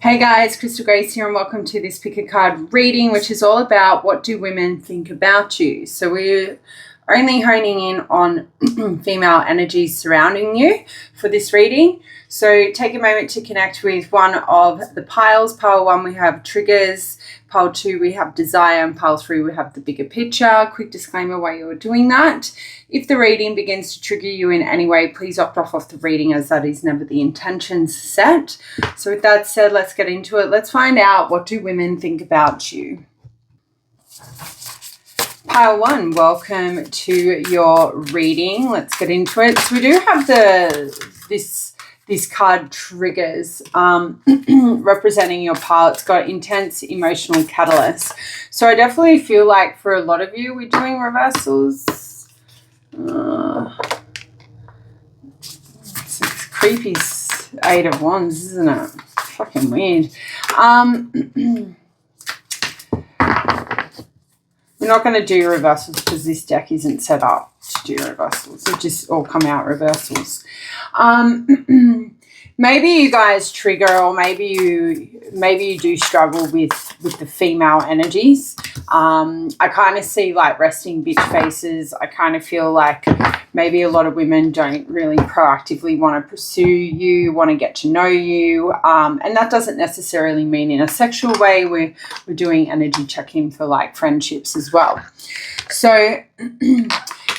Hey guys, Crystal Grace here and welcome to this pickacard reading, which is all about what do women think about you. So we're only honing in on female energies surrounding you for this reading. So take a moment to connect with one of the piles. Pile 1 we have triggers, pile 2 we have desire, and pile 3 we have the bigger picture. Quick disclaimer while you're doing that. If the reading begins to trigger you in any way, please opt off the reading, as that is never the intention set. So with that said, let's get into it. Let's find out, what do women think about you? Pile 1, welcome to your reading. Let's get into it. So we do have this card triggers representing your pile. It's got intense emotional catalyst. So I definitely feel like for a lot of you, we're doing reversals. It's a creepy 8 of Wands, isn't it? Fucking weird. We're not going to do reversals because this deck isn't set up to do reversals. It just all come out reversals. Maybe you guys trigger, or maybe you do struggle with the female energies. I kind of see like resting bitch faces. I kind of feel like maybe a lot of women don't really proactively want to pursue you, want to get to know you. And that doesn't necessarily mean in a sexual way. We're doing energy check-in for like friendships as well. So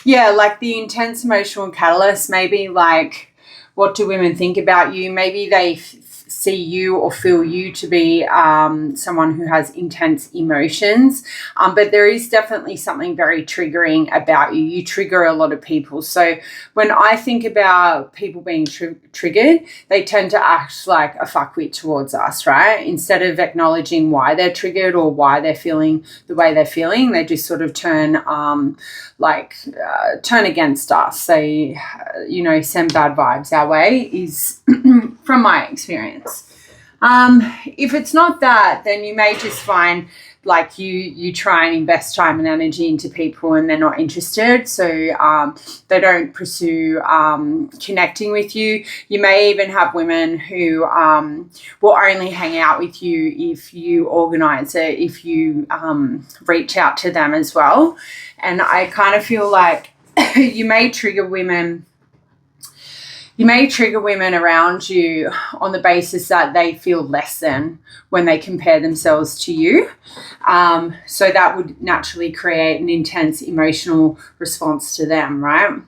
yeah, like the intense emotional catalyst, maybe like, what do women think about you? Maybe they see you or feel you to be someone who has intense emotions. But there is definitely something very triggering about you. You trigger a lot of people. So when I think about people being triggered, they tend to act like a fuckwit towards us, right? Instead of acknowledging why they're triggered or why they're feeling the way they're feeling, they just sort of turn against us. They, send bad vibes our way, is from my experience. If it's not that, then you may just find like you try and invest time and energy into people and they're not interested. So they don't pursue connecting with you. You may even have women who will only hang out with you if you organize it, if you reach out to them as well. And I kind of feel like you may trigger women around you on the basis that they feel less than when they compare themselves to you. So that would naturally create an intense emotional response to them, right?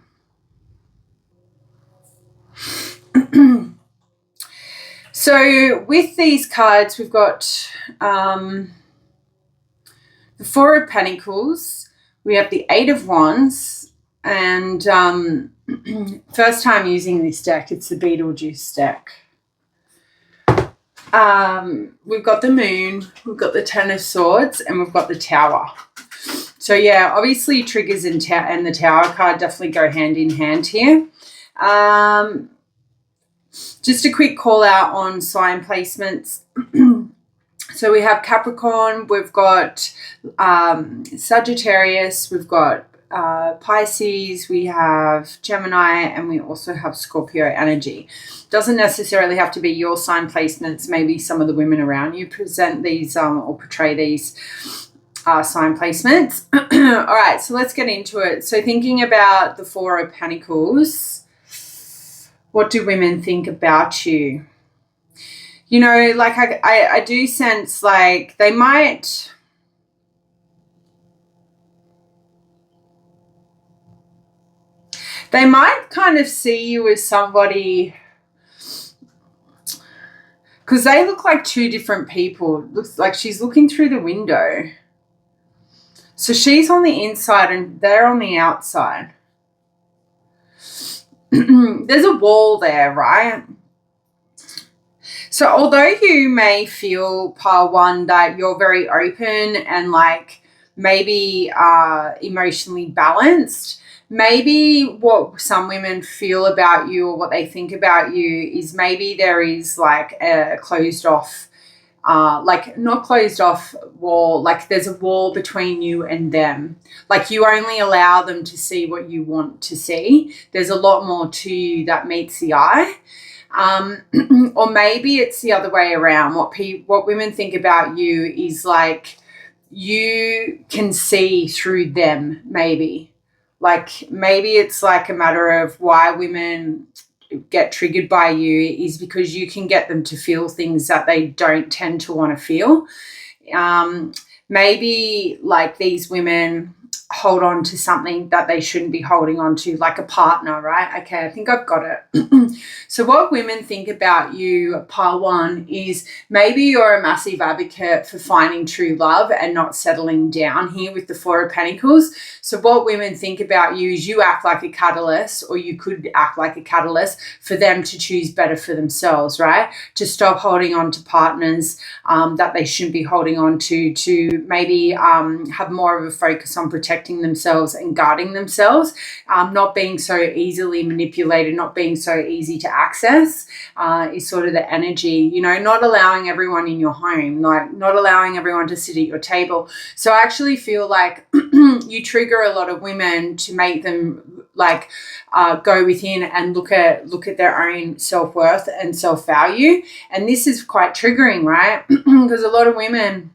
So with these cards, we've got the 4 of Pentacles. We have the 8 of Wands, and first time using this deck, it's the Beetlejuice deck. We've got the Moon, we've got the 10 of Swords, and we've got the Tower. So yeah, obviously triggers and the Tower card definitely go hand in hand here. Just a quick call out on sign placements. So we have Capricorn, we've got Sagittarius, we've got Pisces, we have Gemini, and we also have Scorpio energy. Doesn't necessarily have to be your sign placements. Maybe some of the women around you present these or portray these sign placements. All right, so let's get into it. So thinking about the 4 of Pentacles, what do women think about you? Like I do sense like they might kind of see you as somebody, because they look like 2 different people. It looks like she's looking through the window. So she's on the inside and they're on the outside. There's a wall there, right? So although you may feel, pile 1, that you're very open and like maybe emotionally balanced, maybe what some women feel about you or what they think about you is maybe there is like a closed off, like not closed off wall, like there's a wall between you and them. Like you only allow them to see what you want to see. There's a lot more to you that meets the eye. Or maybe it's the other way around. What women think about you is like you can see through them, maybe. Like maybe it's like a matter of why women get triggered by you is because you can get them to feel things that they don't tend to want to feel. Maybe like these women hold on to something that they shouldn't be holding on to, like a partner, right? Okay, I think I've got it. So what women think about you, pile one, is maybe you're a massive advocate for finding true love and not settling down here with the Four of Pentacles. So what women think about you is you act like a catalyst, or you could act like a catalyst for them to choose better for themselves, right? To stop holding on to partners that they shouldn't be holding on to maybe have more of a focus on protecting themselves and guarding themselves, not being so easily manipulated, not being so easy to access is sort of the energy, you know, not allowing everyone in your home, like not allowing everyone to sit at your table. So I actually feel like you trigger a lot of women to make them like go within and look at their own self-worth and self-value. And this is quite triggering, right? Because a lot of women,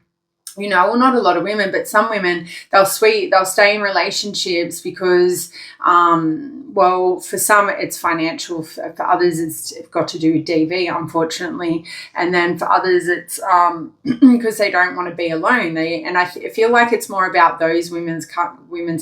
you know, well, not a lot of women, but some women, they'll stay in relationships because, well, for some it's financial, for others it's got to do with DV, unfortunately, and then for others it's because they don't want to be alone. I feel like it's more about those women's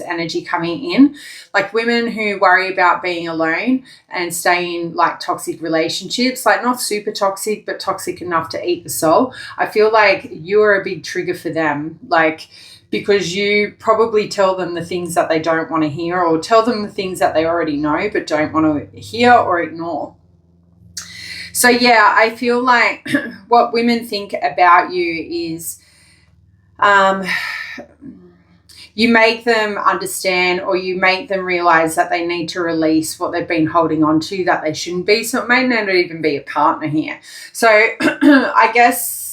energy coming in, like women who worry about being alone and stay in like toxic relationships, like not super toxic, but toxic enough to eat the soul. I feel like you're a big trigger for them, like because you probably tell them the things that they don't want to hear, or tell them the things that they already know but don't want to hear or ignore. So yeah, I feel like what women think about you is you make them understand, or you make them realize that they need to release what they've been holding on to that they shouldn't be. So it may not even be a partner here. So I guess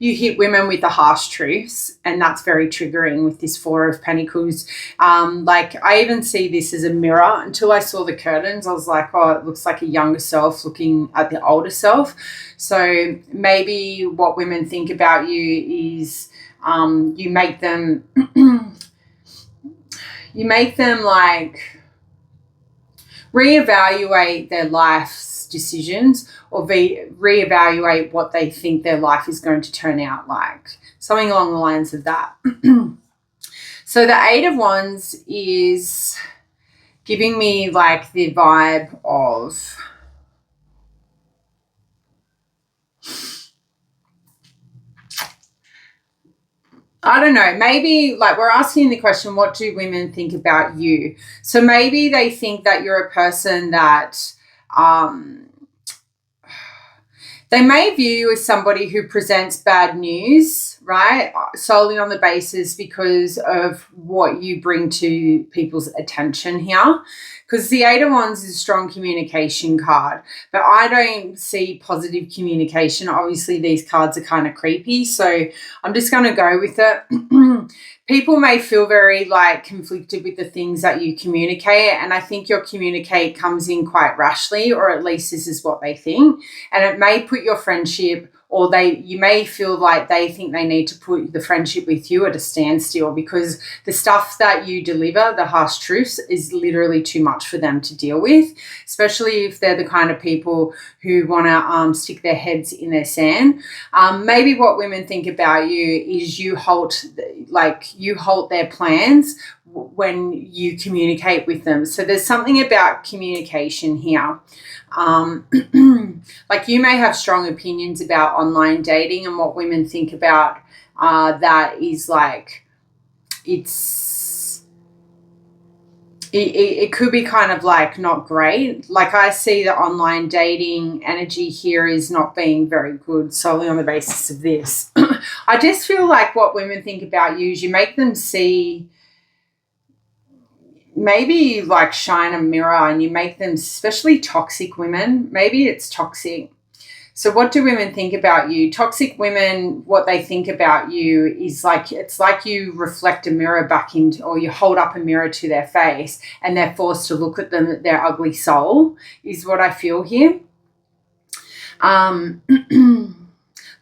you hit women with the harsh truths, and that's very triggering with this Four of Pentacles. Like I even see this as a mirror. Until I saw the curtains, I was like, oh, it looks like a younger self looking at the older self. So maybe what women think about you is you make them like reevaluate their life's decisions, or reevaluate what they think their life is going to turn out like. Something along the lines of that. So the Eight of Wands is giving me like the vibe of I don't know, maybe like we're asking the question, what do women think about you? So maybe they think that you're a person that they may view you as somebody who presents bad news, right? Solely on the basis because of what you bring to people's attention here. Because the Eight of Wands is a strong communication card, but I don't see positive communication. Obviously, these cards are kind of creepy, so I'm just going to go with it. People may feel very like conflicted with the things that you communicate, and I think your communicate comes in quite rashly, or at least this is what they think, and it may put your friendship, or you may feel like they think they need to put the friendship with you at a standstill, because the stuff that you deliver, the harsh truths, is literally too much for them to deal with, especially if they're the kind of people who want to stick their heads in their sand. Maybe what women think about you is you halt their plans when you communicate with them. So there's something about communication here. Like you may have strong opinions about online dating, and what women think about that is like it could be kind of like not great. Like I see the online dating energy here is not being very good solely on the basis of this. I just feel like what women think about you is you make them see, maybe like shine a mirror, and you make them, especially toxic women, maybe it's toxic. So what do women think about you? Toxic women, what they think about you is like, it's like you reflect a mirror back into, or you hold up a mirror to their face and they're forced to look at them, their ugly soul, is what I feel here. Um,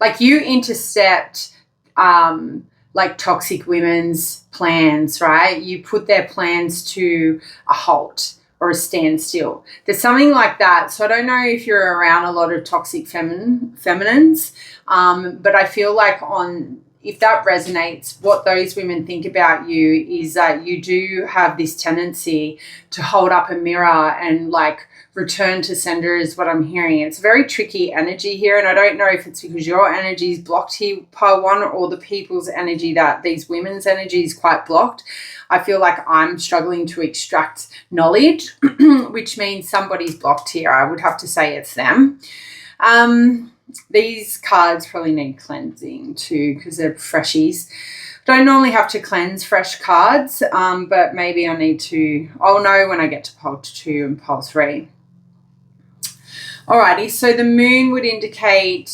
like you intercept like toxic women's plans, right? You put their plans to a halt or a standstill. There's something like that. So I don't know if you're around a lot of toxic feminines, but I feel like if that resonates, what those women think about you is that you do have this tendency to hold up a mirror and like return to sender is what I'm hearing. It's very tricky energy here, and I don't know if it's because your energy is blocked here, pile one, or the people's energy, that these women's energy is quite blocked. I feel like I'm struggling to extract knowledge, which means somebody's blocked here. I would have to say it's them. These cards probably need cleansing too because they're freshies. Don't normally have to cleanse fresh cards, but maybe I need to. I'll know when I get to pile 2 and pile 3. Alrighty, so the moon would indicate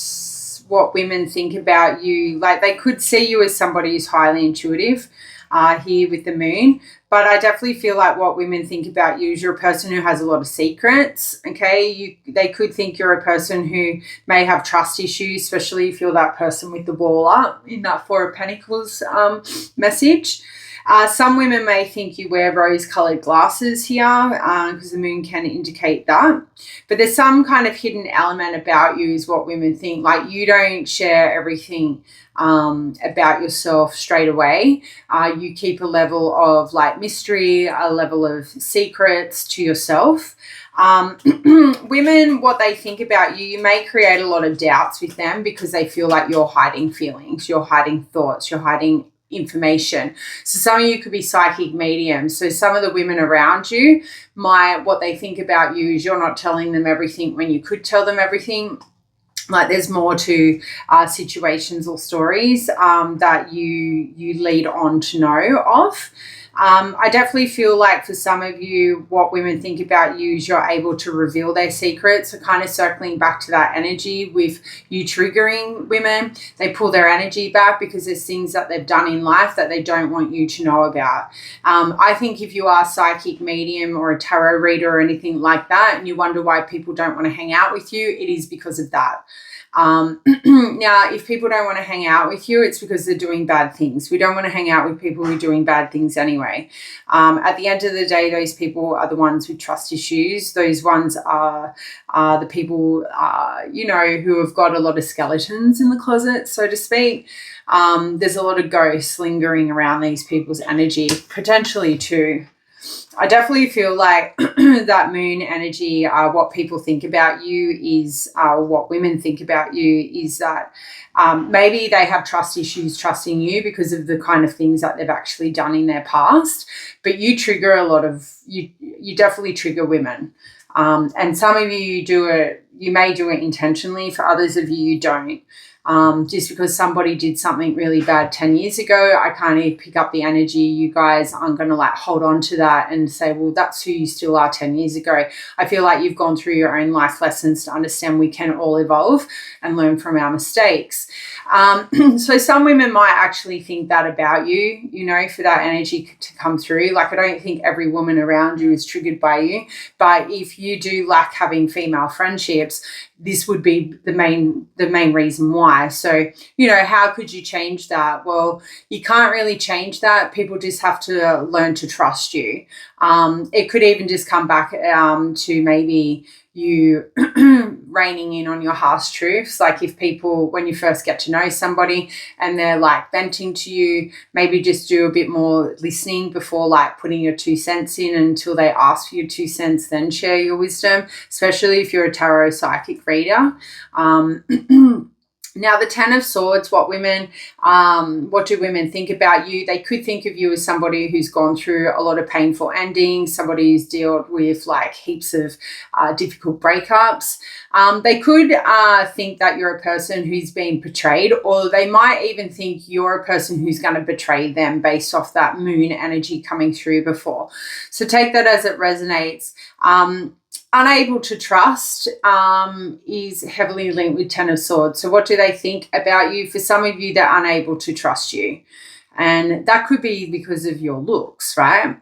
what women think about you. Like they could see you as somebody who's highly intuitive here with the moon. But I definitely feel like what women think about you is you're a person who has a lot of secrets, okay? They could think you're a person who may have trust issues, especially if you're that person with the wall up in that Four of Pentacles message. Some women may think you wear rose-coloured glasses here because the moon can indicate that. But there's some kind of hidden element about you is what women think. Like you don't share everything about yourself straight away. You keep a level of like mystery, a level of secrets to yourself. Women, what they think about you, you may create a lot of doubts with them because they feel like you're hiding feelings, you're hiding thoughts, you're hiding information. So some of you could be psychic mediums. So some of the women around you what they think about you is you're not telling them everything when you could tell them everything. Like there's more to situations or stories that you lead on to know of. I definitely feel like for some of you, what women think about you is you're able to reveal their secrets. So kind of circling back to that energy with you triggering women, they pull their energy back because there's things that they've done in life that they don't want you to know about. I think if you are a psychic medium or a tarot reader or anything like that, and you wonder why people don't want to hang out with you, it is because of that. Now, if people don't want to hang out with you, it's because they're doing bad things. We don't want to hang out with people who are doing bad things anyway. At the end of the day, those people are the ones with trust issues. Those ones are the people, who have got a lot of skeletons in the closet, so to speak. There's a lot of ghosts lingering around these people's energy, potentially too. I definitely feel like that moon energy, what people think about you is, what women think about you is that maybe they have trust issues trusting you because of the kind of things that they've actually done in their past, but you trigger you definitely trigger women. And some of you may do it intentionally. For others of you don't. Just because somebody did something really bad 10 years ago, I kind of pick up the energy. You guys aren't going to like hold on to that and say, well, that's who you still are 10 years ago. I feel like you've gone through your own life lessons to understand we can all evolve and learn from our mistakes. So some women might actually think that about you, for that energy to come through. Like I don't think every woman around you is triggered by you, but if you do lack having female friendships, this would be the main reason why. So, how could you change that? Well, you can't really change that. People just have to learn to trust you. It could even just come back to maybe you reining in on your harsh truths. Like if people, when you first get to know somebody and they're like venting to you, maybe just do a bit more listening before like putting your 2 cents in until they ask for your 2 cents, then share your wisdom, especially if you're a tarot psychic reader. Now, the 10 of Swords, what do women think about you? They could think of you as somebody who's gone through a lot of painful endings, somebody who's dealt with like heaps of difficult breakups. They could think that you're a person who's been betrayed, or they might even think you're a person who's going to betray them based off that moon energy coming through before. So take that as it resonates. Unable to trust is heavily linked with 10 of Swords. So what do they think about you? For some of you, they're unable to trust you. And that could be because of your looks, right?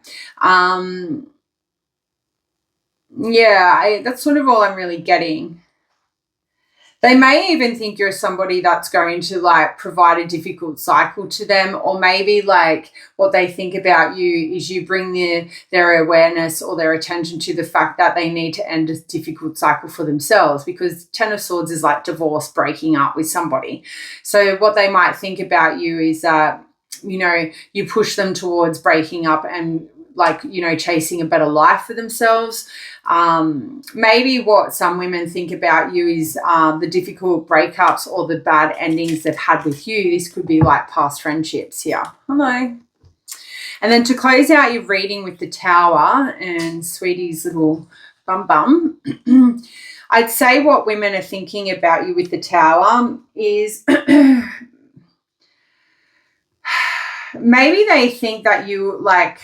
That's sort of all I'm really getting. They may even think you're somebody that's going to like provide a difficult cycle to them, or maybe like what they think about you is you bring their awareness or their attention to the fact that they need to end a difficult cycle for themselves, because Ten of Swords is like divorce, breaking up with somebody. So what they might think about you is that, you know, you push them towards breaking up and like, you know, chasing a better life for themselves. Maybe what some women think about you is the difficult breakups or the bad endings they've had with you. This could be like past friendships here. Hello. And then to close out your reading with the Tower and Sweety's little bum, I'd say what women are thinking about you with the Tower is maybe they think that you like,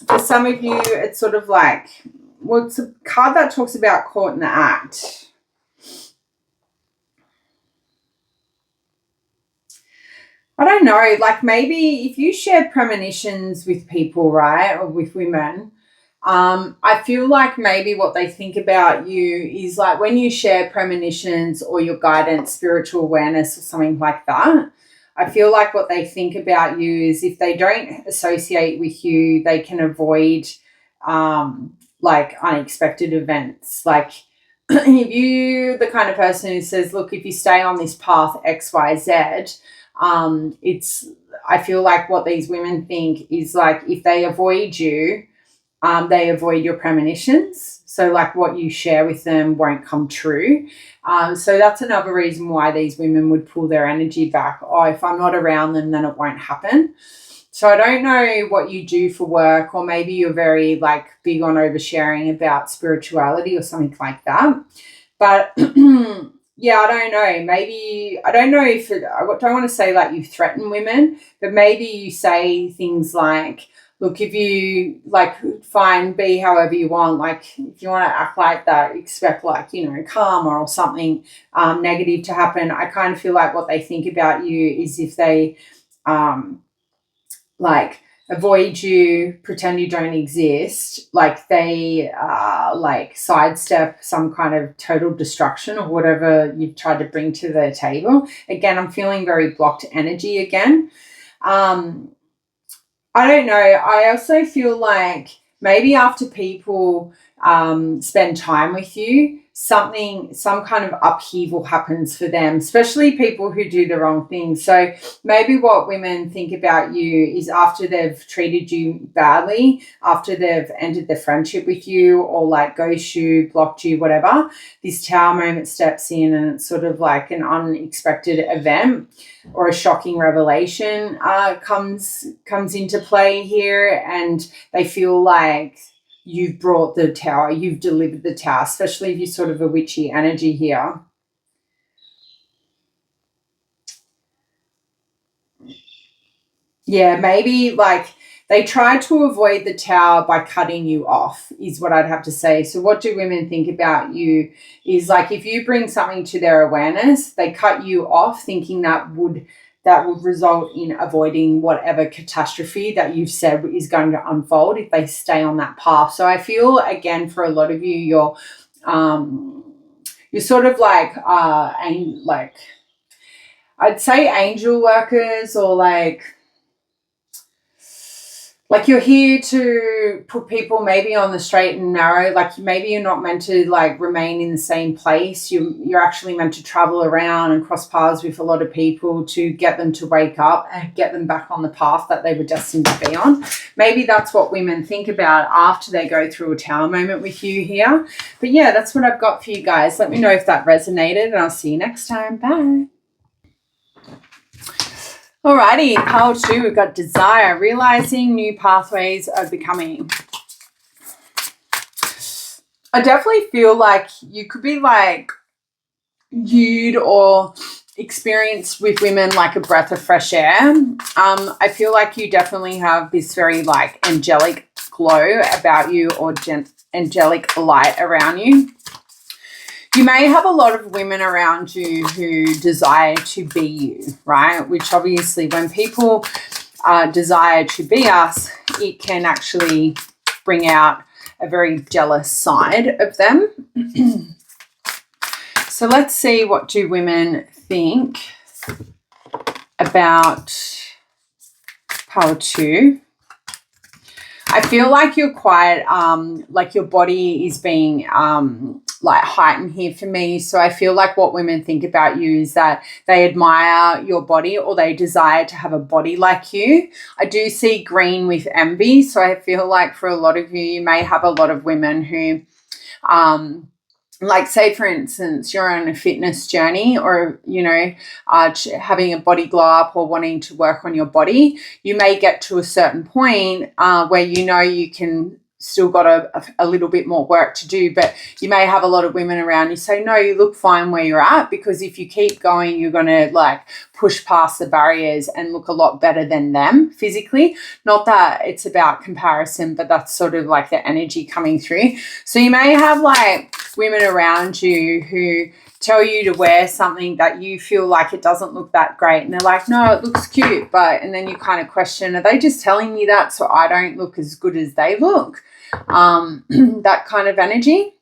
for some of you, it's sort of like, well, it's a card that talks about caught in the act. I don't know, like maybe if you share premonitions with people, right, or with women, I feel like maybe what they think about you is like when you share premonitions or your guidance, spiritual awareness or something like that, I feel like what they think about you is if they don't associate with you, they can avoid like unexpected events. Like if you're the kind of person who says, look, if you stay on this path X, Y, Z, I feel like what these women think is like if they avoid you, they avoid your premonitions. So like what you share with them won't come true. So that's another reason why these women would pull their energy back. Oh, if I'm not around them, then it won't happen. So I don't know what you do for work, or maybe you're very like big on oversharing about spirituality or something like that. But yeah, I don't know. Maybe, I don't know if I don't want to say like you threaten women, but maybe you say things like, look, if you like, fine, be however you want. Like, if you want to act like that, expect like, you know, karma or something negative to happen. I kind of feel like what they think about you is if they like avoid you, pretend you don't exist, like they like sidestep some kind of total destruction or whatever you've tried to bring to the table. Again, I'm feeling very blocked energy again. I don't know. I also feel like maybe after people spend time with you, some kind of upheaval happens for them, especially people who do the wrong thing. So maybe what women think about you is after they've treated you badly, after they've ended the friendship with you or like ghosted you, blocked you, whatever, this Tower moment steps in and it's sort of like an unexpected event or a shocking revelation comes into play here, and they feel like you've brought the Tower, you've delivered the Tower, especially if you're sort of a witchy energy here. Yeah, maybe like they try to avoid the Tower by cutting you off is what I'd have to say. So what do women think about you is like if you bring something to their awareness, they cut you off thinking that would result in avoiding whatever catastrophe that you've said is going to unfold if they stay on that path. So I feel, again, for a lot of you, you're sort of like I'd say angel workers, or like you're here to put people maybe on the straight and narrow. Like maybe you're not meant to like remain in the same place. You're actually meant to travel around and cross paths with a lot of people to get them to wake up and get them back on the path that they were destined to be on. Maybe that's what women think about after they go through a Tower moment with you here. But yeah, that's what I've got for you guys. Let me know if that resonated, and I'll see you next time. Bye. Alrighty, pile 2, we've got desire, realizing new pathways of becoming. I definitely feel like you could be like viewed or experienced with women like a breath of fresh air. I feel like you definitely have this very like angelic glow about you, or angelic light around you. You may have a lot of women around you who desire to be you, right? Which obviously when people desire to be us, it can actually bring out a very jealous side of them. So let's see, what do women think about pile 2? I feel like you're quite, like your body is being like heightened here for me. So I feel like what women think about you is that they admire your body, or they desire to have a body like you. I do see green with envy. So I feel like for a lot of you, you may have a lot of women who, like, say, for instance, you're on a fitness journey, or, you know, having a body glow up or wanting to work on your body. You may get to a certain point where you know you can still got a little bit more work to do, but you may have a lot of women around you say, no, you look fine where you're at, because if you keep going, you're going to like push past the barriers and look a lot better than them physically. Not that it's about comparison, but that's sort of like the energy coming through. So you may have like women around you who tell you to wear something that you feel like it doesn't look that great, and they're like, no, it looks cute, and then you kind of question, are they just telling me that so I don't look as good as they look? That kind of energy.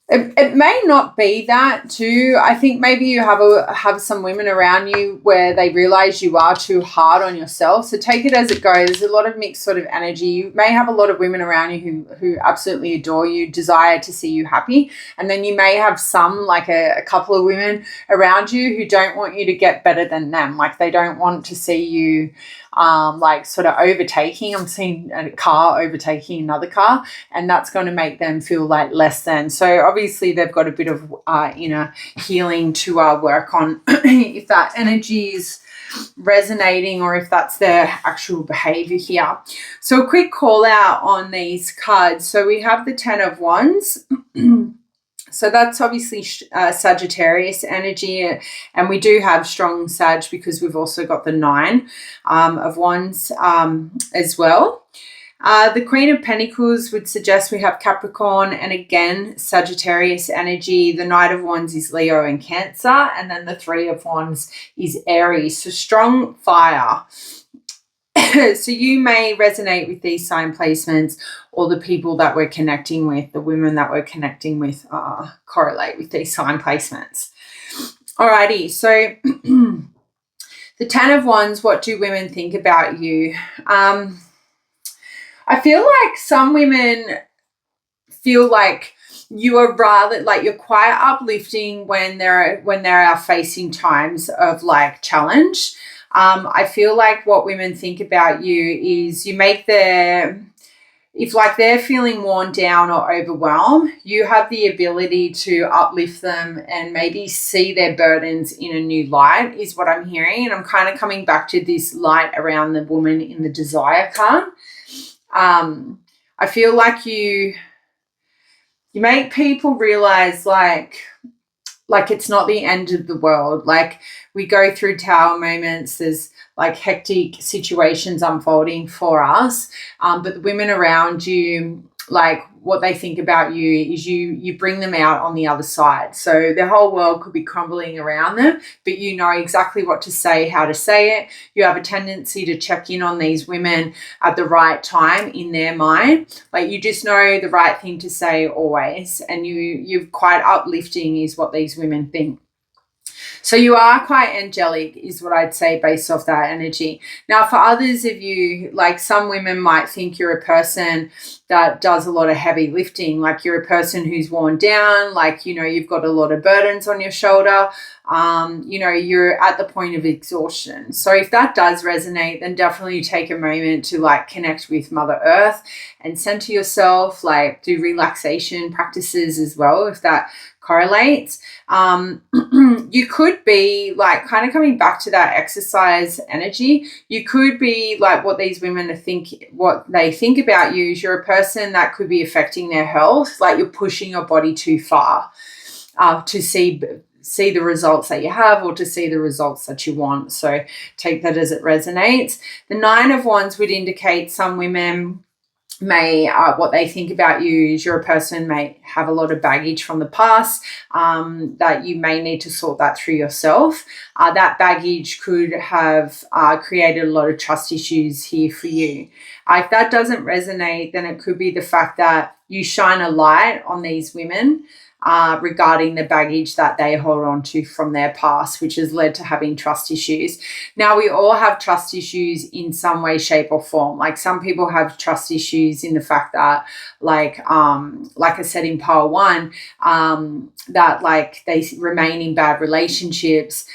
It may not be that too. I think maybe you have some women around you where they realize you are too hard on yourself. So take it as it goes. There's a lot of mixed sort of energy. You may have a lot of women around you who absolutely adore you, desire to see you happy. And then you may have some, like a couple of women around you who don't want you to get better than them. Like they don't want to see you like sort of overtaking. I'm seeing a car overtaking another car, and that's going to make them feel like less than. So obviously they've got a bit of inner healing to work on if that energy is resonating, or if that's their actual behavior here. So a quick call out on these cards. So we have the 10 of Wands. So that's obviously Sagittarius energy, and we do have strong Sag because we've also got the 9 of Wands as well. The Queen of Pentacles would suggest we have Capricorn, and again, Sagittarius energy. The Knight of Wands is Leo and Cancer, and then the 3 of Wands is Aries. So strong fire. So you may resonate with these sign placements, or the people that we're connecting with, the women that we're connecting with correlate with these sign placements. Alrighty, so the 10 of Wands, what do women think about you? I feel like some women feel like you are rather like you're quite uplifting when there are facing times of like challenge. I feel like what women think about you is you make if like they're feeling worn down or overwhelmed, you have the ability to uplift them and maybe see their burdens in a new light, is what I'm hearing. And I'm kind of coming back to this light around the woman in the Desire card. I feel like you make people realize like it's not the end of the world. Like we go through tower moments, there's like hectic situations unfolding for us, but the women around you, like what they think about you is you bring them out on the other side. So the whole world could be crumbling around them, but you know exactly what to say, how to say it. You have a tendency to check in on these women at the right time in their mind. Like you just know the right thing to say always, and you're quite uplifting is what these women think. So you are quite angelic is what I'd say based off that energy. Now, for others of you, like some women might think you're a person that does a lot of heavy lifting, like you're a person who's worn down, like, you know, you've got a lot of burdens on your shoulder, you know, you're at the point of exhaustion. So if that does resonate, then definitely take a moment to like connect with Mother Earth and center yourself, like do relaxation practices as well if that correlates. You could be like kind of coming back to that exercise energy. You could be like what these women what they think about you is you're a person that could be affecting their health, like you're pushing your body too far to see the results that you have or to see the results that you want. So take that as it resonates. The 9 of Wands would indicate some women what they think about you is you're a person may have a lot of baggage from the past, that you may need to sort that through yourself. That baggage could have created a lot of trust issues here for you. If that doesn't resonate, then it could be the fact that you shine a light on these women regarding the baggage that they hold on to from their past, which has led to having trust issues. Now, we all have trust issues in some way, shape, or form. Like, some people have trust issues in the fact that, like I said in pile 1, that like they remain in bad relationships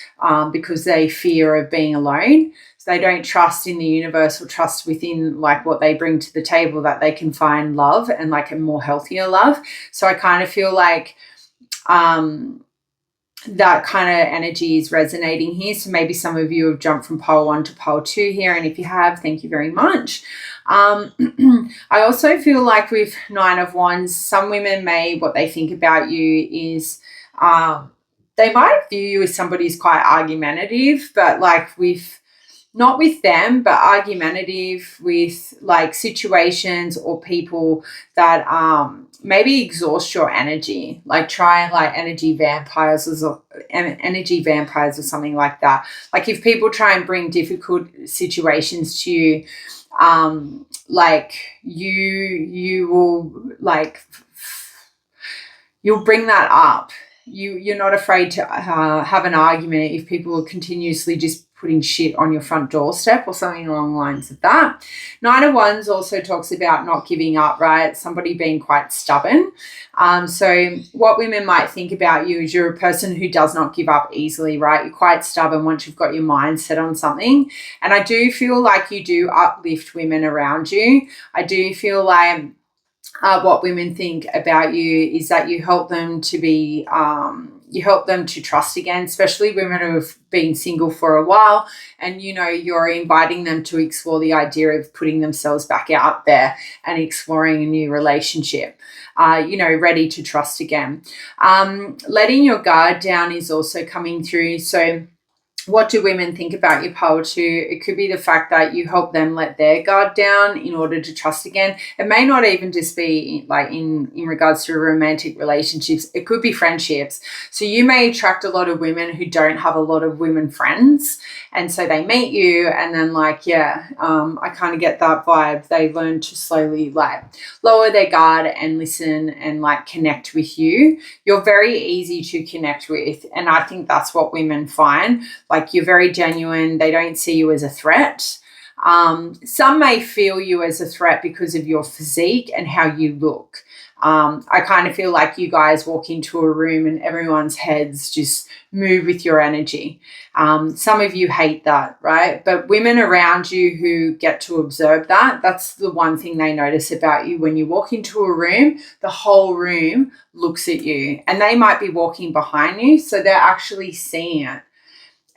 because they fear of being alone. So they don't trust in the universe or trust within like what they bring to the table, that they can find love and like a more healthier love. So I kind of feel like that kind of energy is resonating here. So maybe some of you have jumped from pile 1 to pile 2 here. And if you have, thank you very much. I also feel like with 9 of Wands, some women what they think about you is they might view you as somebody who's quite argumentative, but like not with them, but argumentative with like situations or people that maybe exhaust your energy, like try and like energy vampires or something like that. Like if people try and bring difficult situations to you, like you will like, you'll bring that up. You're not afraid to have an argument if people are continuously just putting shit on your front doorstep or something along the lines of that. 9 of Wands also talks about not giving up, right? Somebody being quite stubborn. So what women might think about you is you're a person who does not give up easily, right? You're quite stubborn once you've got your mind set on something. And I do feel like you do uplift women around you. I do feel like what women think about you is that you help them to be, you help them to trust again, especially women who have been single for a while, and you're inviting them to explore the idea of putting themselves back out there and exploring a new relationship, ready to trust again. Letting your guard down is also coming through. So what do women think about your pile 2? It could be the fact that you help them let their guard down in order to trust again. It may not even just be like in regards to romantic relationships. It could be friendships. So you may attract a lot of women who don't have a lot of women friends. And so they meet you and then like, I kind of get that vibe. They learn to slowly like lower their guard and listen and like connect with you. You're very easy to connect with. And I think that's what women find. Like, you're very genuine. They don't see you as a threat. Some may feel you as a threat because of your physique and how you look. I kind of feel like you guys walk into a room and everyone's heads just move with your energy. Some of you hate that, right? But women around you who get to observe that, that's the one thing they notice about you. When you walk into a room, the whole room looks at you, and they might be walking behind you, so they're actually seeing it.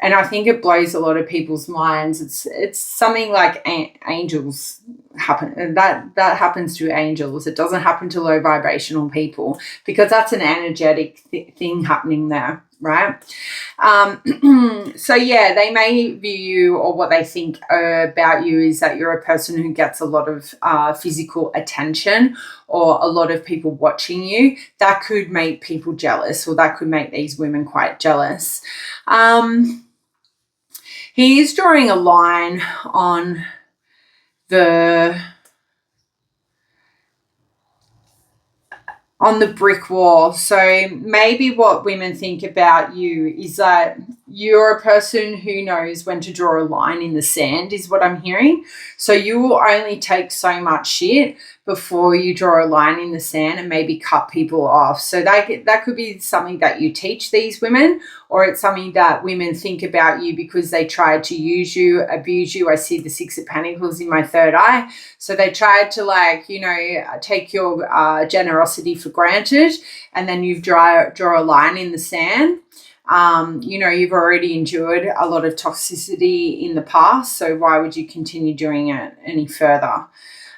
And I think it blows a lot of people's minds. It's something like angels happen. That happens to angels. It doesn't happen to low vibrational people, because that's an energetic thing happening there, right? So yeah, they may view you, or what they think about you is that you're a person who gets a lot of physical attention, or a lot of people watching you. That could make people jealous, or that could make these women quite jealous. He is drawing a line on the brick wall. So maybe what women think about you is that you're a person who knows when to draw a line in the sand, is what I'm hearing. So you will only take so much shit before you draw a line in the sand and maybe cut people off. So that could be something that you teach these women, or it's something that women think about you because they tried to use you, abuse you. I see the 6 of Pentacles in my third eye. So they tried to take your generosity for granted, and then you draw a line in the sand. You've already endured a lot of toxicity in the past, so why would you continue doing it any further?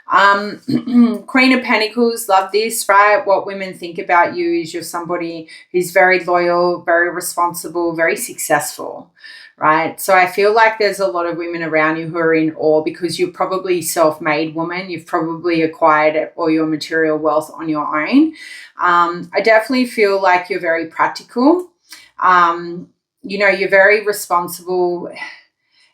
Queen of Pentacles, love this, right? What women think about you is you're somebody who's very loyal, very responsible, very successful, right? So I feel like there's a lot of women around you who are in awe because you're probably self-made woman. You've probably acquired all your material wealth on your own. I definitely feel like you're very practical. You know, you're very responsible,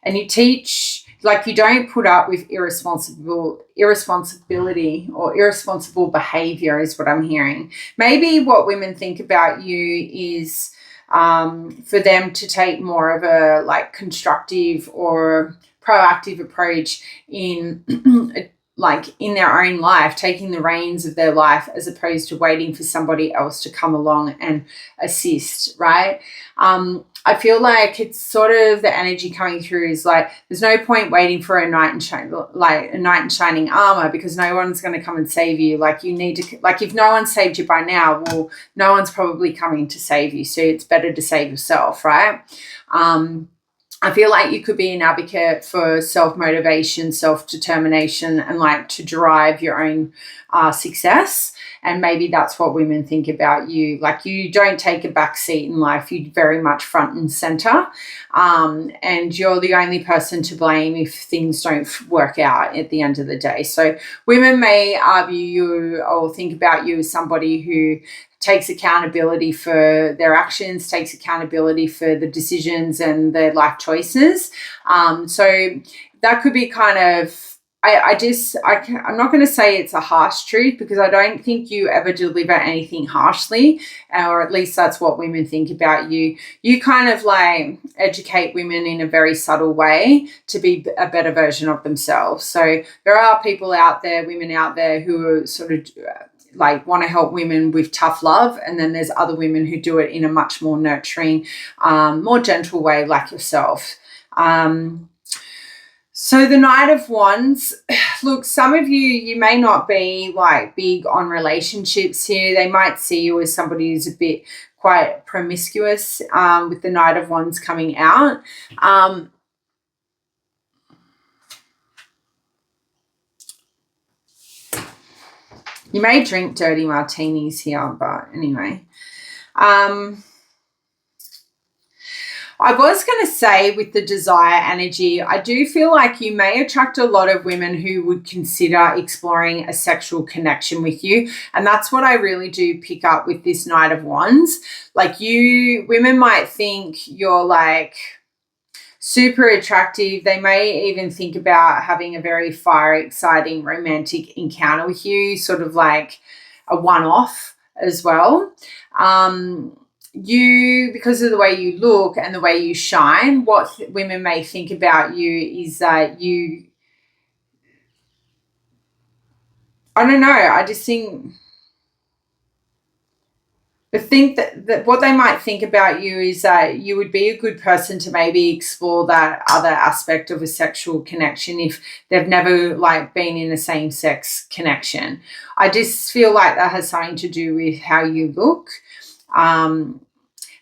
and you teach, like, you don't put up with irresponsibility or irresponsible behavior is what I'm hearing. Maybe what women think about you is for them to take more of a like constructive or proactive approach in like in their own life, taking the reins of their life as opposed to waiting for somebody else to come along and assist, right? I feel like it's sort of the energy coming through is like there's no point waiting for a knight in shining armor, because no one's going to come and save you. Like, you need to, like, if no one saved you by now, well, no one's probably coming to save you. So it's better to save yourself, right? I feel like you could be an advocate for self-motivation, self-determination, and like to drive your own success. And maybe that's what women think about you. Like, you don't take a back seat in life. You're very much front and center. And you're the only person to blame if things don't work out at the end of the day. So women may argue you or think about you as somebody who takes accountability for their actions, takes accountability for the decisions and their life choices. So that could be kind of, I'm not going to say it's a harsh truth, because I don't think you ever deliver anything harshly, or at least that's what women think about you. You kind of like educate women in a very subtle way to be a better version of themselves. So there are people out there, women out there, who are sort of like want to help women with tough love, and then there's other women who do it in a much more nurturing, more gentle way, like yourself. So the Knight of Wands, look, some of you may not be like big on relationships here. They might see you as somebody who's a bit quite promiscuous, with the Knight of Wands coming out. You may drink dirty martinis here, but anyway. I was going to say, with the desire energy, I do feel like you may attract a lot of women who would consider exploring a sexual connection with you. And that's what I really do pick up with this Knight of Wands. Like, women might think you're like super attractive. They may even think about having a very fiery, exciting, romantic encounter with you, sort of like a one-off as well. Because of the way you look and the way you shine, what women may think about you is that I don't know, I just think that what they might think about you is that you would be a good person to maybe explore that other aspect of a sexual connection if they've never like been in a same-sex connection. I just feel like that has something to do with how you look,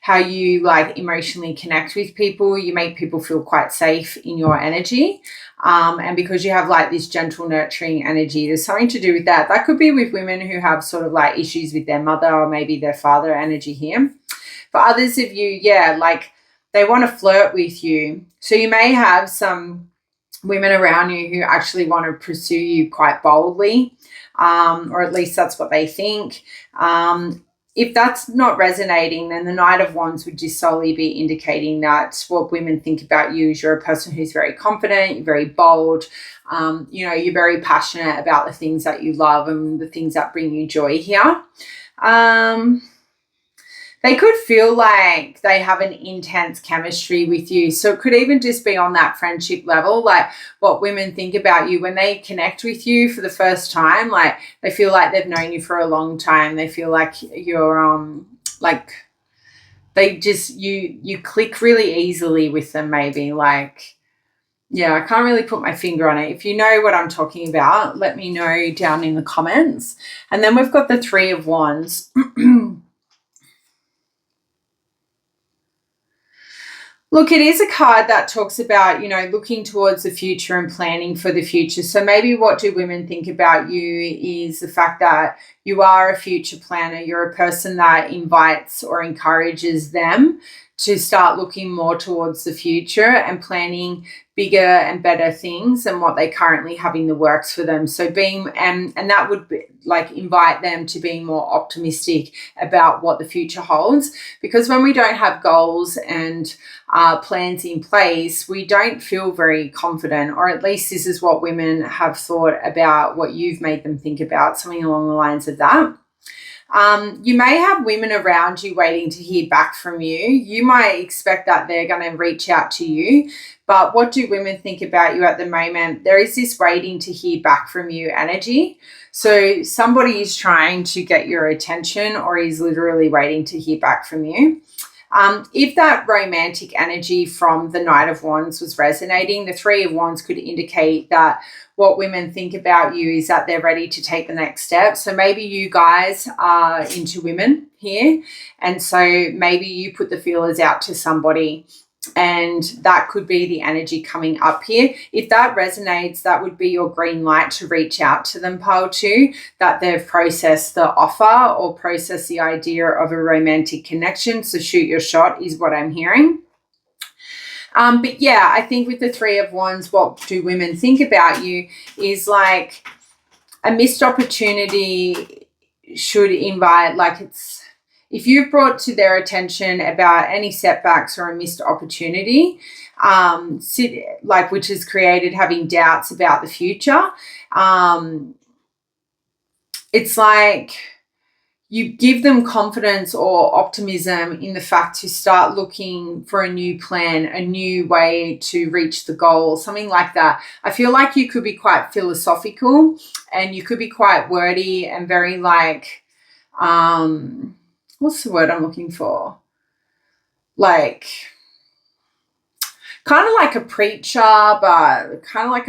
how you like emotionally connect with people. You make people feel quite safe in your energy. And because you have like this gentle, nurturing energy, there's something to do with that. That could be with women who have sort of like issues with their mother or maybe their father energy here. For others of you, yeah, like they want to flirt with you. So you may have some women around you who actually want to pursue you quite boldly, or at least that's what they think. If that's not resonating, then the Knight of Wands would just solely be indicating that what women think about you is you're a person who's very confident, you're very bold, you're very passionate about the things that you love and the things that bring you joy here. They could feel like they have an intense chemistry with you. So it could even just be on that friendship level, like what women think about you when they connect with you for the first time. Like, they feel like they've known you for a long time. They feel like you're like they just you click really easily with them, maybe. Like, yeah, I can't really put my finger on it. If you know what I'm talking about, let me know down in the comments. And then we've got the Three of Wands. Look, it is a card that talks about, looking towards the future and planning for the future. So maybe what do women think about you is the fact that you are a future planner. You're a person that invites or encourages them to start looking more towards the future and planning bigger and better things than what they currently have in the works for them. So and that would be like invite them to be more optimistic about what the future holds, because when we don't have goals and plans in place, we don't feel very confident, or at least this is what women have thought about what you've made them think about, something along the lines of that. You may have women around you waiting to hear back from you. You might expect that they're going to reach out to you, but what do women think about you at the moment? There is this waiting to hear back from you energy. So somebody is trying to get your attention or is literally waiting to hear back from you. If that romantic energy from the Knight of Wands was resonating, the Three of Wands could indicate that what women think about you is that they're ready to take the next step. So maybe you guys are into women here, and so maybe you put the feelers out to somebody, and that could be the energy coming up here. If that resonates, that would be your green light to reach out to them, pile 2, that they've processed the offer or processed the idea of a romantic connection. So shoot your shot is what I'm hearing. But yeah, I think with the Three of Wands, what do women think about you is like a missed opportunity should invite, like it's, if you've brought to their attention about any setbacks or a missed opportunity, which has created having doubts about the future, it's like you give them confidence or optimism in the fact to start looking for a new plan, a new way to reach the goal, something like that. I feel like you could be quite philosophical and you could be quite wordy and very like, what's the word I'm looking for? Like, kind of like a preacher, but kind of like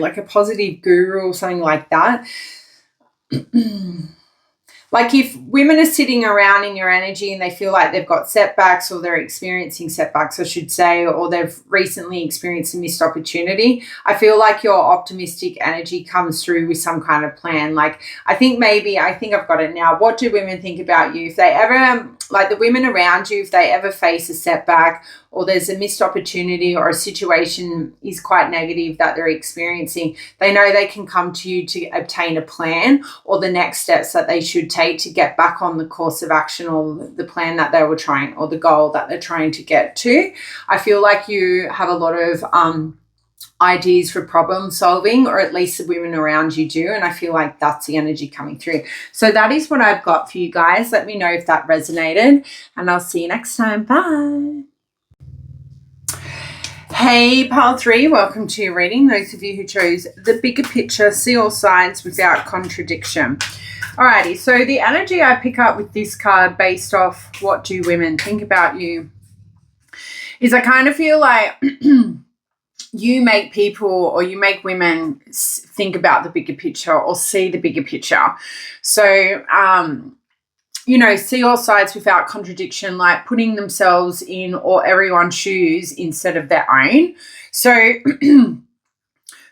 like a positive guru or something like that. Like if women are sitting around in your energy and they feel like they've got setbacks or they're experiencing setbacks, I should say, or they've recently experienced a missed opportunity, I feel like your optimistic energy comes through with some kind of plan. Like I think I've got it now. What do women think about you? If they ever, like the women around you, if they ever face a setback or there's a missed opportunity or a situation is quite negative that they're experiencing, they know they can come to you to obtain a plan or the next steps that they should take to get back on the course of action or the plan that they were trying or the goal that they're trying to get to. I feel like you have a lot of ideas for problem solving, or at least the women around you do, and I feel like that's the energy coming through. So that is what I've got for you guys. Let me know if that resonated, and I'll see you next time. Bye. Hey, pile 3, welcome to your reading. Those of you who chose the bigger picture, see all sides without contradiction. Alrighty, so the energy I pick up with this card based off what do women think about you is I kind of feel like you make people or you make women think about the bigger picture or see the bigger picture. So, see all sides without contradiction, like putting themselves in or everyone's shoes instead of their own. So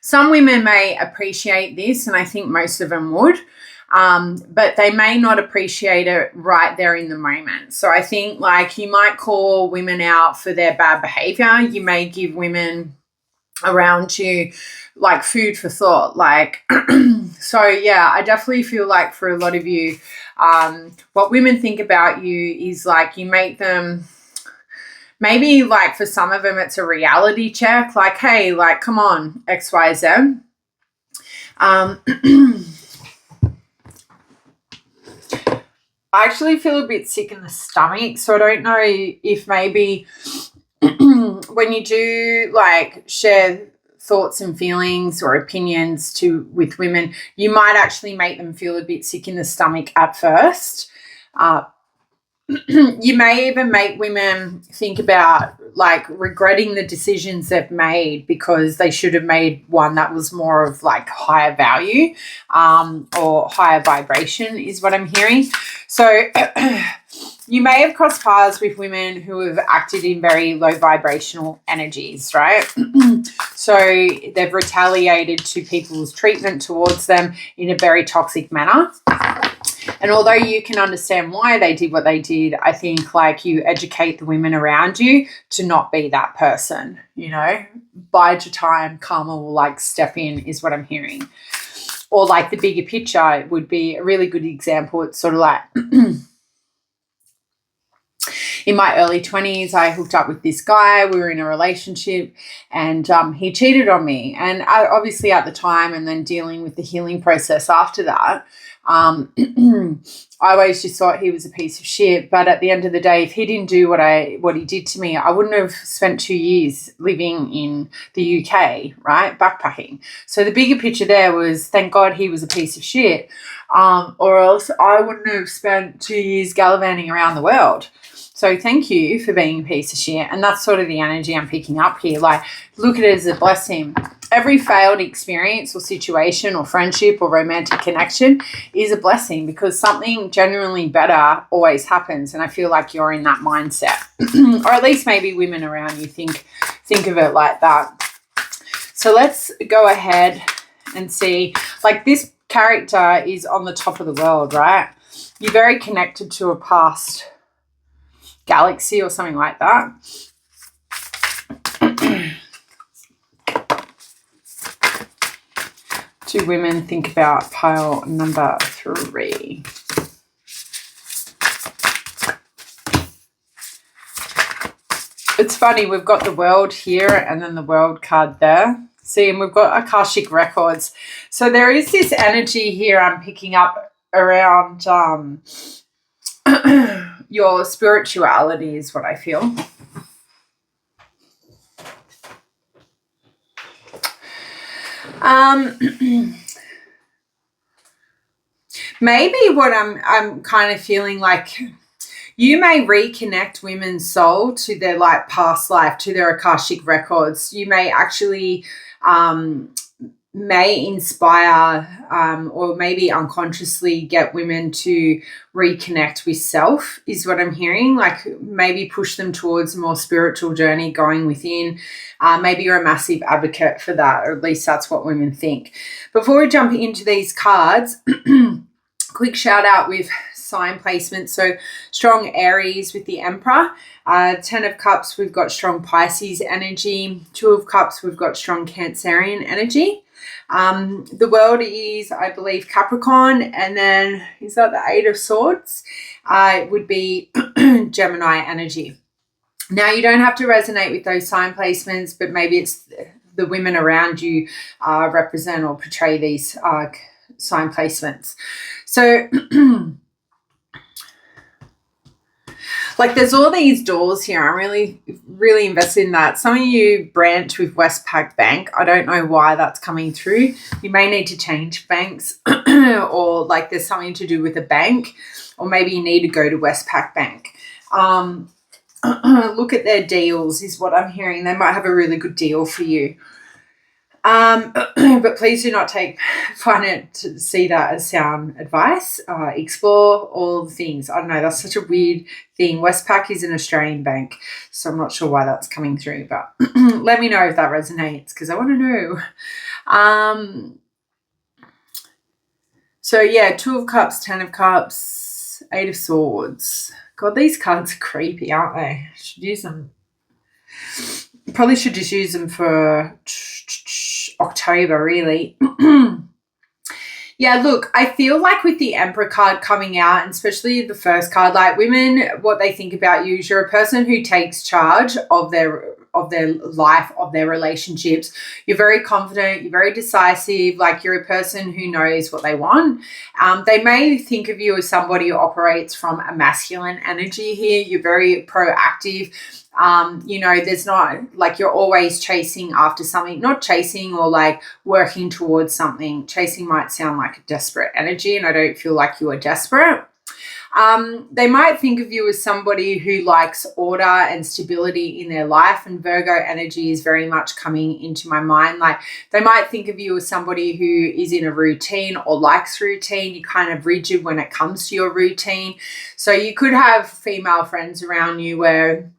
some women may appreciate this, and I think most of them would, but they may not appreciate it right there in the moment. So I think like you might call women out for their bad behavior. You may give women around you like food for thought, like so yeah, I definitely feel like for a lot of you what women think about you is like you make them, maybe like for some of them it's a reality check, like hey, like come on, XYZ. I actually feel a bit sick in the stomach, so I don't know if maybe when you do like share thoughts and feelings or opinions with women, you might actually make them feel a bit sick in the stomach at first. You may even make women think about like regretting the decisions they've made because they should have made one that was more of like higher value or higher vibration is what I'm hearing. So you may have crossed paths with women who have acted in very low vibrational energies, right? So they've retaliated to people's treatment towards them in a very toxic manner. And although you can understand why they did what they did, I think like you educate the women around you to not be that person, you know. Bide your time, karma will like step in is what I'm hearing. Or like the bigger picture would be a really good example. It's sort of like in my early 20s, I hooked up with this guy. We were in a relationship and he cheated on me. And I, obviously at the time and then dealing with the healing process after that, I always just thought he was a piece of shit. But at the end of the day, if he didn't do what he did to me, I wouldn't have spent 2 years living in the UK, right? Backpacking. So the bigger picture there was, thank God he was a piece of shit. Or else I wouldn't have spent 2 years gallivanting around the world. So thank you for being a piece of shit. And that's sort of the energy I'm picking up here. Like, look at it as a blessing. Every failed experience or situation or friendship or romantic connection is a blessing because something genuinely better always happens. And I feel like you're in that mindset. Or at least maybe women around you think of it like that. So let's go ahead and see. Like, this character is on the top of the world, right? You're very connected to a past galaxy or something like that. Two women, think about pile number 3. It's funny, we've got the world here and then the world card there. See, and we've got Akashic records. So there is this energy here I'm picking up around your spirituality is what I feel. Maybe what I'm kind of feeling like, you may reconnect women's soul to their like past life, to their Akashic records. You may actually may inspire or maybe unconsciously get women to reconnect with self is what I'm hearing. Like maybe push them towards a more spiritual journey going within. Maybe you're a massive advocate for that, or at least that's what women think. Before we jump into these cards, quick shout out with sign placement. So strong Aries with the Emperor. 10 of Cups, we've got strong Pisces energy. 2 of Cups, we've got strong Cancerian energy. The world is, I believe, Capricorn, and then is that the 8 of Swords? It would be Gemini energy. Now, you don't have to resonate with those sign placements, but maybe it's the women around you represent or portray these sign placements. So like there's all these doors here. I'm really invested in that. Some of you branch with Westpac Bank. I don't know why that's coming through. You may need to change banks or like there's something to do with a bank, or maybe you need to go to Westpac Bank. Look at their deals is what I'm hearing. They might have a really good deal for you. But please do not find it to see that as sound advice. Explore all the things. I don't know, that's such a weird thing. Westpac is an Australian bank, so I'm not sure why that's coming through, but let me know if that resonates because I want to know. So yeah, 2 of Cups, 10 of Cups, 8 of Swords. God, these cards are creepy, aren't they? I should use them. Probably should just use them for October, really. Yeah, look, I feel like with the Emperor card coming out, and especially the first card, like women, what they think about you is you're a person who takes charge of their life, of their relationships. You're very confident, you're very decisive, like you're a person who knows what they want. They may think of you as somebody who operates from a masculine energy here. You're very proactive. There's not like you're always chasing after something, not chasing or like working towards something. Chasing might sound like a desperate energy, and I don't feel like you are desperate. They might think of you as somebody who likes order and stability in their life, and Virgo energy is very much coming into my mind. Like, they might think of you as somebody who is in a routine or likes routine. You're kind of rigid when it comes to your routine. So you could have female friends around you where,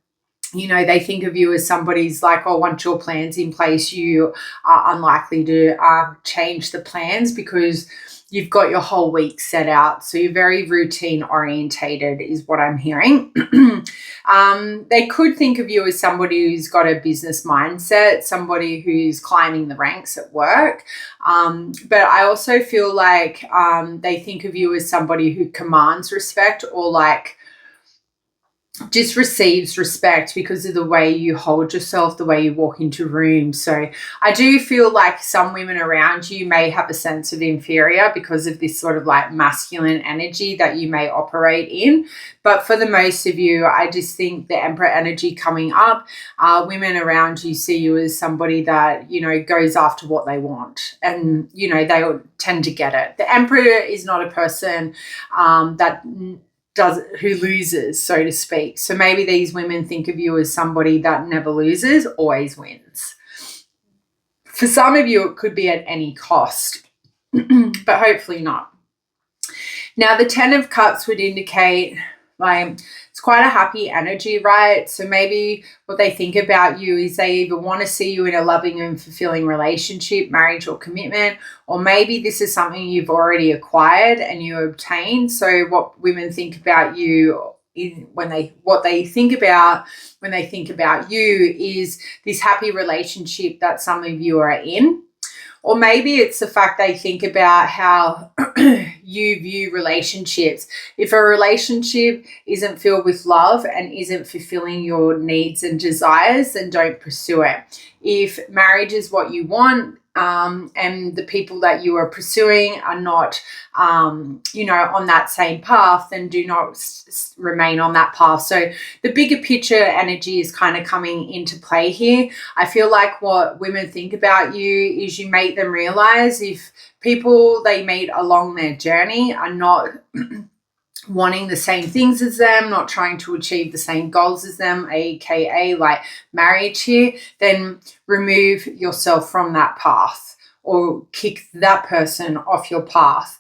you know, they think of you as somebody's like, oh, once your plan's in place, you are unlikely to change the plans because you've got your whole week set out. So you're very routine orientated is what I'm hearing. They could think of you as somebody who's got a business mindset, somebody who's climbing the ranks at work. But I also feel like they think of you as somebody who commands respect, or like just receives respect because of the way you hold yourself, the way you walk into rooms. So I do feel like some women around you may have a sense of inferior because of this sort of like masculine energy that you may operate in. But for the most of you, I just think the Emperor energy coming up, women around you see you as somebody that, you know, goes after what they want, and, you know, they tend to get it. The Emperor is not a person who loses, so to speak. So maybe these women think of you as somebody that never loses, always wins. For some of you, it could be at any cost, but hopefully not. Now, the 10 of Cups would indicate like it's quite a happy energy, right? So maybe what they think about you is they either want to see you in a loving and fulfilling relationship, marriage, or commitment, or maybe this is something you've already acquired and you obtained. So what women think about you when they think about you is this happy relationship that some of you are in. Or maybe it's the fact they think about how you view relationships. If a relationship isn't filled with love and isn't fulfilling your needs and desires, then don't pursue it. If marriage is what you want, and the people that you are pursuing are not, you know, on that same path, then do not remain on that path. So the bigger picture energy is kind of coming into play here. I feel like what women think about you is you make them realize if people they meet along their journey are not wanting the same things as them, not trying to achieve the same goals as them, aka like marriage here, then remove yourself from that path or kick that person off your path.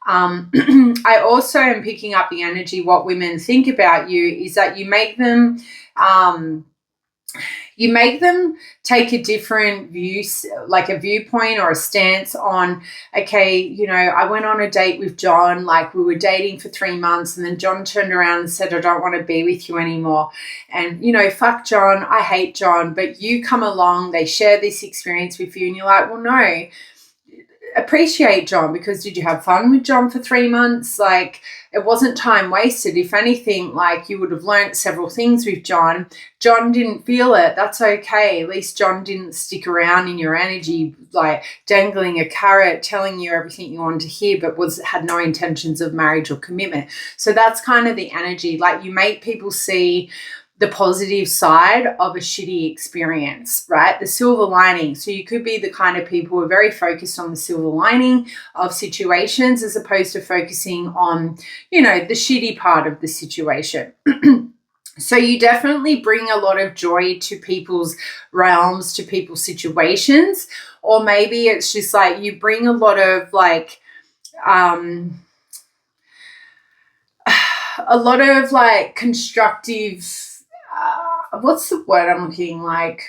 I also am picking up the energy. What women think about you is that you make them take a different view, like a viewpoint or a stance on, okay, you know, I went on a date with John, like we were dating for 3 months, and then John turned around and said, I don't want to be with you anymore. And, you know, fuck John, I hate John, but you come along, they share this experience with you, and you're like, well, no, appreciate John, because did you have fun with John for 3 months? Like, it wasn't time wasted. If anything, like, you would have learnt several things with John. John didn't feel it. That's okay. At least John didn't stick around in your energy, like dangling a carrot, telling you everything you wanted to hear, but had no intentions of marriage or commitment. So that's kind of the energy. Like, you make people see the positive side of a shitty experience, right? The silver lining. So you could be the kind of people who are very focused on the silver lining of situations as opposed to focusing on, you know, the shitty part of the situation. So you definitely bring a lot of joy to people's realms, to people's situations, or maybe it's just like you bring a lot of like, constructive, what's the word I'm looking like?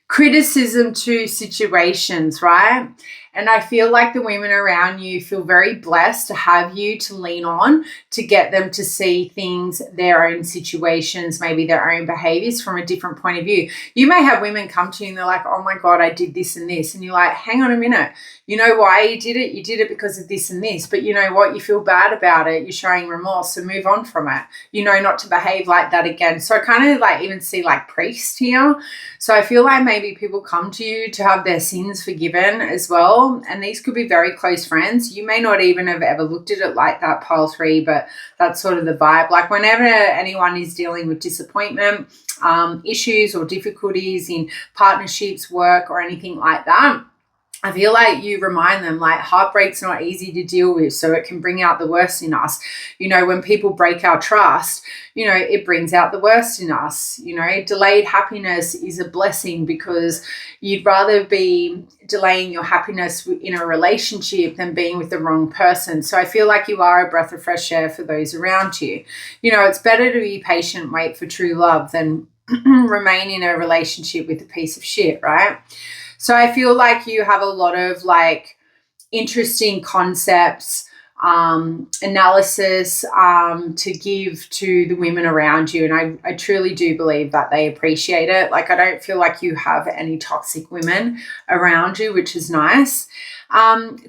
Criticism to situations, right? And I feel like the women around you feel very blessed to have you to lean on to get them to see things, their own situations, maybe their own behaviors from a different point of view. You may have women come to you and they're like, oh my God, I did this and this. And you're like, hang on a minute. You know why you did it? You did it because of this and this. But you know what? You feel bad about it. You're showing remorse, so move on from it. You know not to behave like that again. So I kind of like even see like priest here. So I feel like maybe people come to you to have their sins forgiven as well. And these could be very close friends. You may not even have ever looked at it like that, pile 3, but that's sort of the vibe. Like whenever anyone is dealing with disappointment, issues or difficulties in partnerships, work, or anything like that, I feel like you remind them like heartbreak's not easy to deal with, so it can bring out the worst in us. When people break our trust, it brings out the worst in us. Delayed happiness is a blessing, because you'd rather be delaying your happiness in a relationship than being with the wrong person. So I feel like you are a breath of fresh air for those around you. It's better to be patient, wait for true love, than remain in a relationship with a piece of shit, right? So I feel like you have a lot of like interesting concepts, analysis to give to the women around you. And I truly do believe that they appreciate it. Like, I don't feel like you have any toxic women around you, which is nice.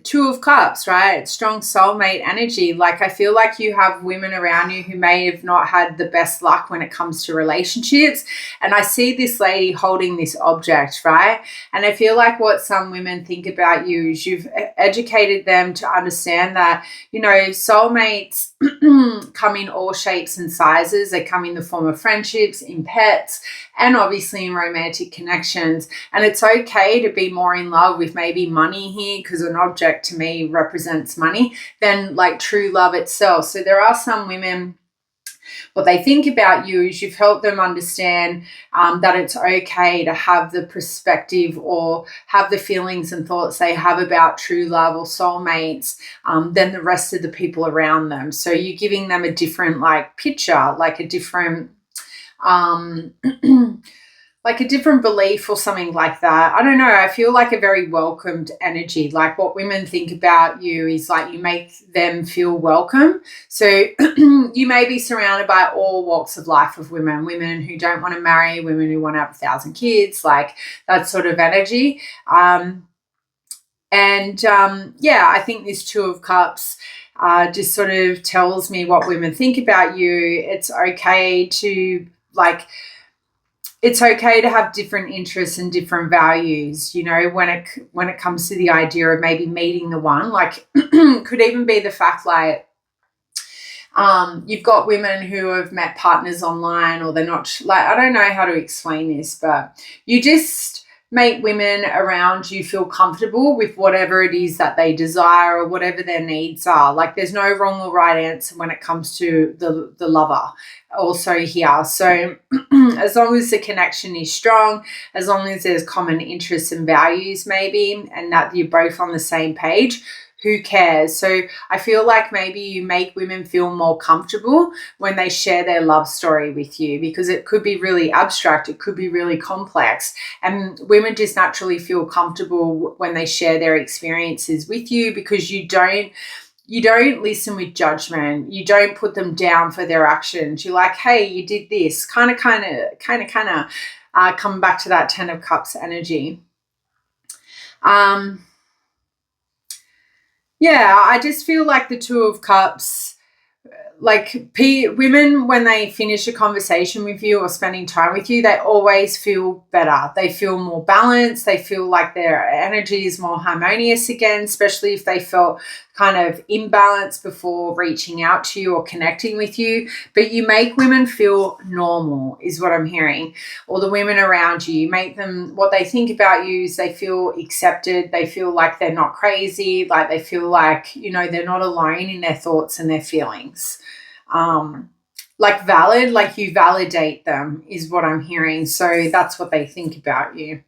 Two of Cups, right? Strong soulmate energy. Like, I feel like you have women around you who may have not had the best luck when it comes to relationships. And I see this lady holding this object, right? And I feel like what some women think about you is you've educated them to understand that, soulmates come in all shapes and sizes. They come in the form of friendships, in pets, and obviously in romantic connections. And it's okay to be more in love with maybe money here, because an object to me represents money, than like true love itself. So there are some women, what they think about you is you've helped them understand that it's okay to have the perspective or have the feelings and thoughts they have about true love or soulmates than the rest of the people around them. So you're giving them a different like picture, like a different like a different belief or something like that. I don't know. I feel like a very welcomed energy. Like, what women think about you is like you make them feel welcome. So you may be surrounded by all walks of life of women who don't want to marry, women who want to have 1,000 kids, like that sort of energy. Yeah, I think this Two of Cups just sort of tells me what women think about you. It's okay to it's okay to have different interests and different values, when it comes to the idea of maybe meeting the one. Like, could even be the fact like you've got women who have met partners online, or they're not, like, I don't know how to explain this, but you just make women around you feel comfortable with whatever it is that they desire or whatever their needs are. Like, there's no wrong or right answer when it comes to the lover also here. So as long as the connection is strong, as long as there's common interests and values maybe, and that you're both on the same page, who cares? So I feel like maybe you make women feel more comfortable when they share their love story with you, because it could be really abstract, it could be really complex, and women just naturally feel comfortable when they share their experiences with you, because you don't listen with judgment. You don't put them down for their actions. You're like, hey, you did this. Kind of come back to that 10 of Cups energy. Yeah, I just feel like the Two of Cups, like women, when they finish a conversation with you or spending time with you, they always feel better. They feel more balanced. They feel like their energy is more harmonious again, especially if they felt kind of imbalanced before reaching out to you or connecting with you. But you make women feel normal, is what I'm hearing. Or the women around you make them, what they think about you is they feel accepted. They feel like they're not crazy. Like, they feel like, they're not alone in their thoughts and their feelings. Like valid, like you validate them, is what I'm hearing. So that's what they think about you.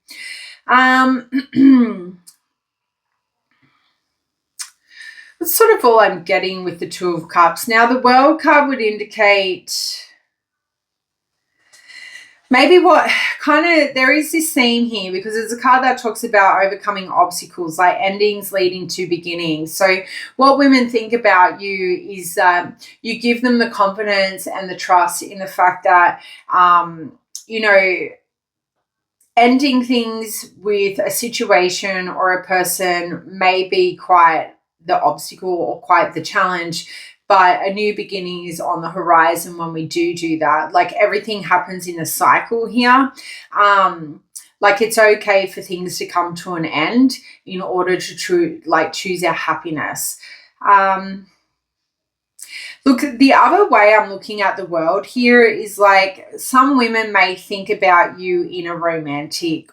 That's sort of all I'm getting with the Two of Cups. Now, the World card would indicate maybe what there is this theme here, because it's a card that talks about overcoming obstacles, like endings leading to beginnings. So what women think about you is you give them the confidence and the trust in the fact that, ending things with a situation or a person may be quite the obstacle or quite the challenge, but a new beginning is on the horizon when we do that. Like, everything happens in a cycle here. Like, it's okay for things to come to an end in order to choose our happiness. Look, the other way I'm looking at the world here is like some women may think about you in a romantic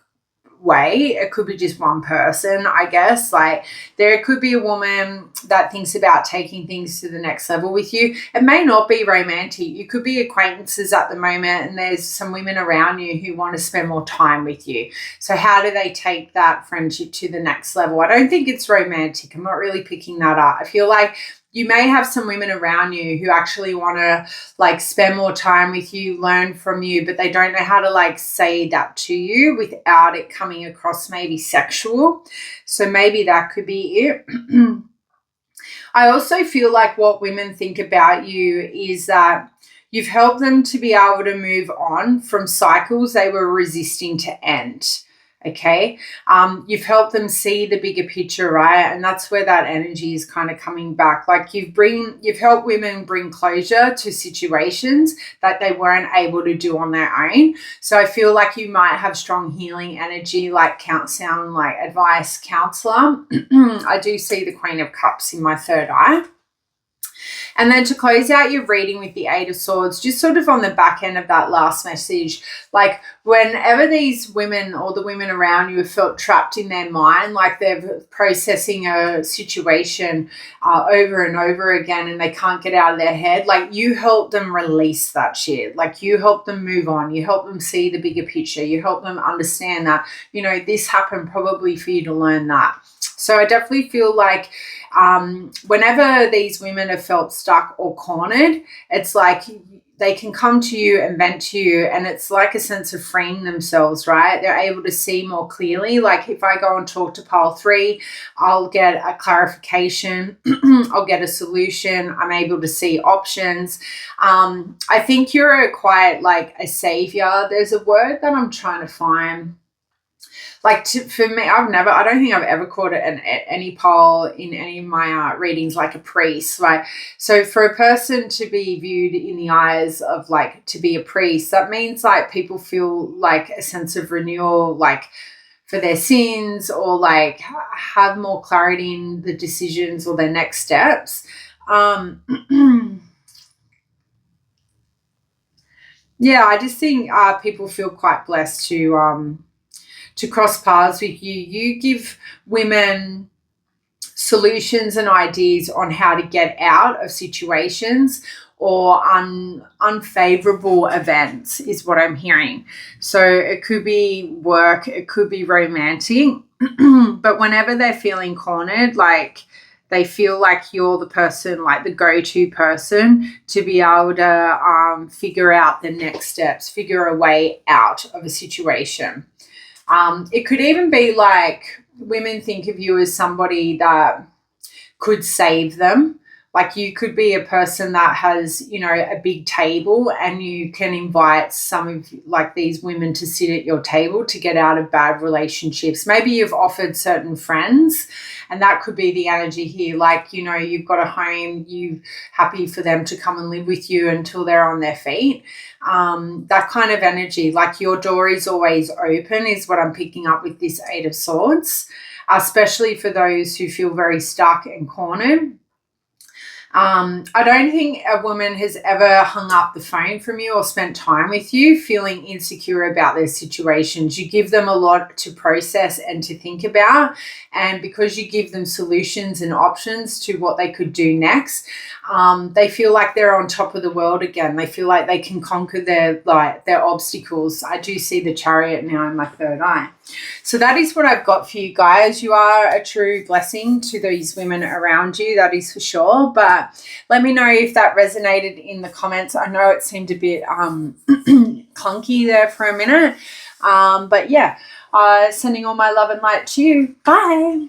way. It could be just one person, I guess. Like there could be a woman that thinks about taking things to the next level with you. It may not be romantic. You could be acquaintances at the moment, and there's some women around you who want to spend more time with you. So how do they take that friendship to the next level? I don't think it's romantic. I'm not really picking that up. I feel like you may have some women around you who actually want to like spend more time with you, learn from you, but they don't know how to like say that to you without it coming across maybe sexual. So maybe that could be it. I also feel like what women think about you is that you've helped them to be able to move on from cycles they were resisting to end. Okay. You've helped them see the bigger picture, right? And that's where that energy is kind of coming back. Like you've helped women bring closure to situations that they weren't able to do on their own. So I feel like you might have strong healing energy, like sound like advice counselor. I do see the Queen of Cups in my third eye. And then to close out your reading with the Eight of Swords, just sort of on the back end of that last message, like whenever these women or the women around you have felt trapped in their mind, like they're processing a situation over and over again and they can't get out of their head, like you help them release that shit. Like you help them move on. You help them see the bigger picture. You help them understand that, you know, this happened probably for you to learn that. So I definitely feel like whenever these women have felt stuck or cornered, it's like they can come to you and vent to you, and it's like a sense of freeing themselves, right? They're able to see more clearly. Like if I go and talk to pile 3, I'll get a clarification. I'll get a solution. I'm able to see options. I think you're quite like a savior. There's a word that I'm trying to find. Like for me, I don't think I've ever called it any pole in any of my readings like a priest, right? So for a person to be viewed in the eyes of like to be a priest, that means like people feel like a sense of renewal, like for their sins, or like have more clarity in the decisions or their next steps. Yeah, I just think people feel quite blessed to cross paths with you. You give women solutions and ideas on how to get out of situations or unfavorable events is what I'm hearing. So it could be work, it could be romantic, but whenever they're feeling cornered, like they feel like you're the person, like the go-to person to be able to figure out the next steps, figure a way out of a situation. It could even be like women think of you as somebody that could save them. Like you could be a person that has, you know, a big table and you can invite some of like these women to sit at your table to get out of bad relationships. Maybe you've offered certain friends, and that could be the energy here. Like, you know, you've got a home, you're happy for them to come and live with you until they're on their feet. That kind of energy, like your door is always open is what I'm picking up with this Eight of Swords, especially for those who feel very stuck and cornered. I don't think a woman has ever hung up the phone from you or spent time with you feeling insecure about their situations. You give them a lot to process and to think about, and because you give them solutions and options to what they could do next, they feel like they're on top of the world again. They feel like they can conquer their obstacles. I do see the Chariot now in my third eye. So that is what I've got for you guys. You are a true blessing to these women around you, that is for sure. But let me know if that resonated in the comments. I know it seemed a bit clunky there for a minute. But yeah, sending all my love and light to you. Bye.